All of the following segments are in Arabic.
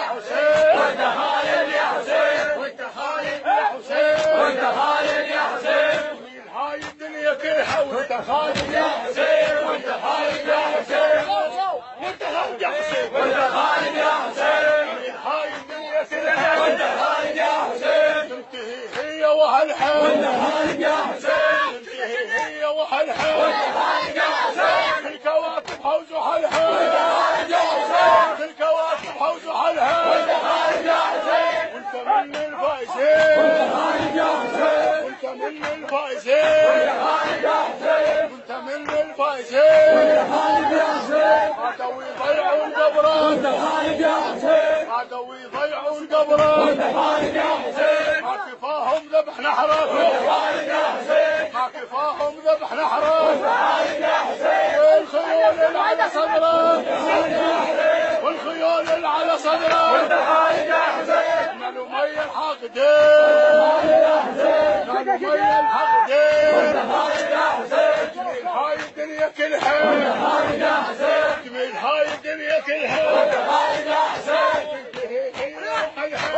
حسين وانت خالد يا حسين وانت خالد يا حسين وانت خالد يا حسين من هاي الدنيا كلها وانت خالد يا حسين وانت خالد يا حسين وانت خالد يا حسين وانت خالد يا حسين من هاي الدنيا كلها وانت خالد يا حسين تنتهي هي وهالحين وانت خالد يا حسين تنتهي هي وهالحين وانت خالد يا حسين الكواكب حوزوا هالحين وانت خالد يا حسين الكواكب حوزوا هالحين وانت خالد يا حسين وانت من الفايزين وانت خالد يا حسين وانت من الفايزين وانت خالد يا حسين وانت من الفايزين وانت خالد يا حسين عادوا يضيعوا القبر وانت خالد يا حسين عادوا يضيعوا القبر وانت خالد يا حسين ما كفاهم ذبح نحرك وانت خالد يا حسين ما كفاهم ذبح نحرك وانت خالد يا حسين والخيول اللي على صدرك والخيول اللي على صدرك وانت خالد يا حسين من أمية الحاقدين من أمية الحاقدين وانت خالد يا حسين جميل هاي الدنيا كلها وانت خالد يا حسين جميل هاي الدنيا كلها وانت خالد يا حسين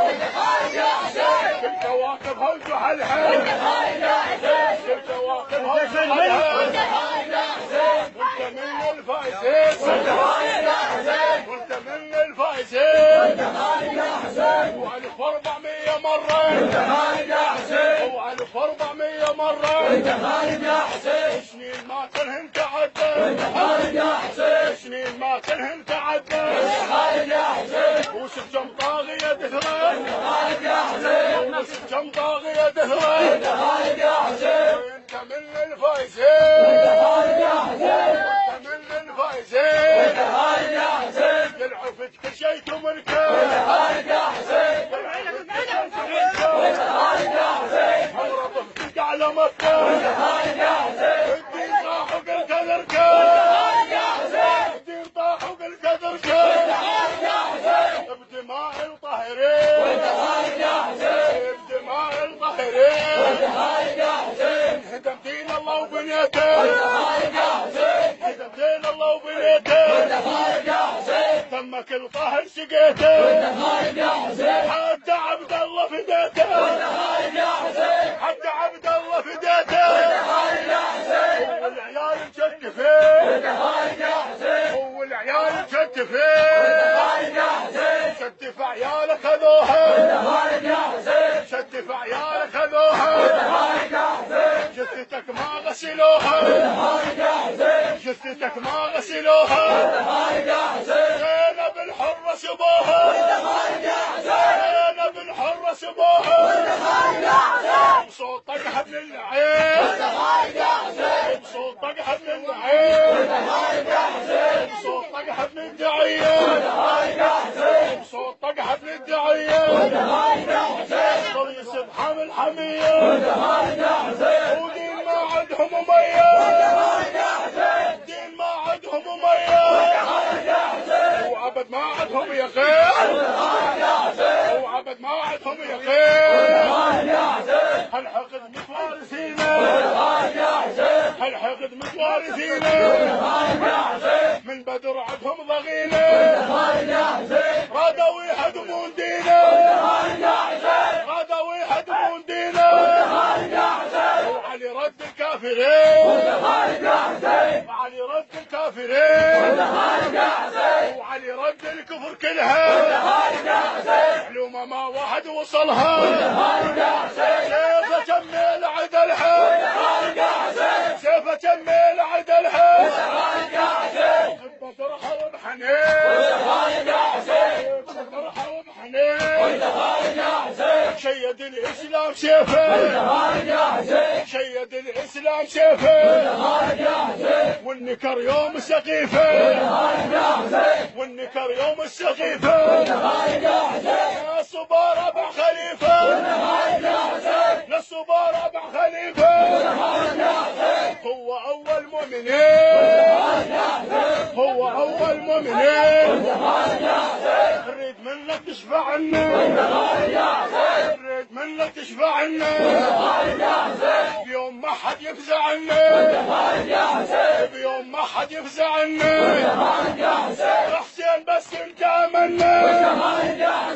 وانت خالد يا حسين الكواكب هوزوا هالحين وانت خالد يا حسين الكواكب هوزوا هالحين وانت خالد يا حسين وانت من الفايزين وانت خالد يا حسين وانت من الفايزين وانت خالد يا حسين وألف 400 مرة وانت خالد يا حسين وألف 400 مرة وانت خالد يا حسين سنين ما كلهن تعدى وانت خالد يا حسين سنين ما كلهن تعدى وانت خالد يا حسين وسجم طاغية دثرة وانت خالد يا حسين وسجم طاغية دثرة وانت خالد يا حسين وانت من الفايزين وانت خالد يا حسين وانت من الفايزين وانت خالد يا حسين يلعفت كل شيء تملكه وانت خالد يا حسين وانت خالد يا حسين عمره بفتك على مكة وانت خالد يا حسين الدين طاح وقلت اركب وانت خالد يا حسين الدين طاح وقلت اركب وانت خالد يا حسين بدماء الطاهرين وانت خالد يا حسين بدماء الطاهرين وانت خالد يا حسين هدم دين الله وبنيته وانت خالد يا حسين هدم دين الله وبنيته وانت خالد يا حسين تم كل طاهر سقيته وانت خالد يا حسين حتى عبد الله فديته وانت خالد يا حسين حتى عبد الله فديته وانت خالد يا حسين والعيال مشتفين وانت خالد يا حسين والعيال مشتفين وانت خالد يا حسين شتف عيالك خذوها وانت خالد يا حسين شتف عيالك خذوها وانت خالد يا حسين جثتك ما غسلوها وانت خالد يا حسين جثتك ما غسلوها وانت خالد يا حسين زينب الحرة سبوها وانت خالد يا حسين زينب الحرة سبوها وانت خالد يا حسين بصوتك حبل العين وانت خالد يا حسين بصوتك حبل العين وانت خالد يا حسين بصوتك حبل الدعية وانت خالد يا حسين بصوتك حبل الدعية وانت خالد يا حسين طريق سبحان الحمية وانت خالد يا حسين ودين ما عندهم أمية وانت خالد يا حسين دين ما عندهم أمية وانت خالد يا حسين وعبد ما عندهم يقين وانت خالد يا حسين وعبد ما عندهم يقين وانت خالد يا حسين هالحقد متوارثينه وانت خالد يا حسين هالحقد متوارثينه وانت خالد يا حسين من بدر عندهم ضغينه وانت خالد يا حسين رادوا يهدمون دينه وانت خالد يا حسين رادوا يهدمون دينه وانت خالد يا حسين وعلي رد الكافرين وانت خالد يا حسين وعلي رد الكافرين وانت خالد يا حسين وعلي رد الكفر كلها وانت خالد يا حسين علومه ما واحد وصلها وانت خالد يا حسين سيفه جميل عدلها وانت خالد يا حسين سيفه جميل عدلها وانت خالد يا حسين بدرها وبحنين وانت خالد يا حسين بدرها وبحنين وانت خالد يا حسين شيد الاسلام سيفه وانت خالد يا حسين شيد الاسلام سيفه وانت خالد يا حسين والنكر يوم السقيفه وانت خالد يا حسين والنكر يوم السقيفه وانت خالد يا حسين يا صبار ابع خليفه وانت خالد يا حسين يا صبار ابع خليفه وانت خالد يا حسين هو اول مؤمنين وانت خالد يا حسين هو اول مؤمنين وانت خالد يا حسين نريد منك تشفع عنا وانت خالد يا حسين نريد منك تشفع عنا وانت خالد يا حسين بيوم ما حد يفزع عنا وانت خالد يا حسين بيوم ما حد يفزع عنا وانت خالد يا حسين يا حسين بس انت امنا وانت خالد يا حسين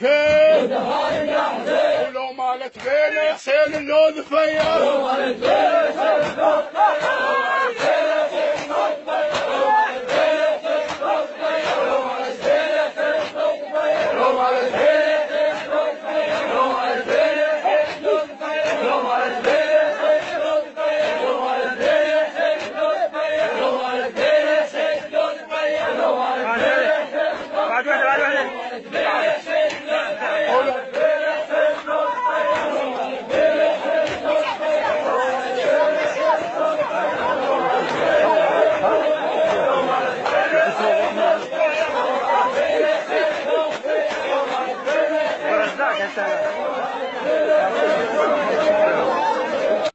سيفين ولو مالت بين حسين اللوذ فيا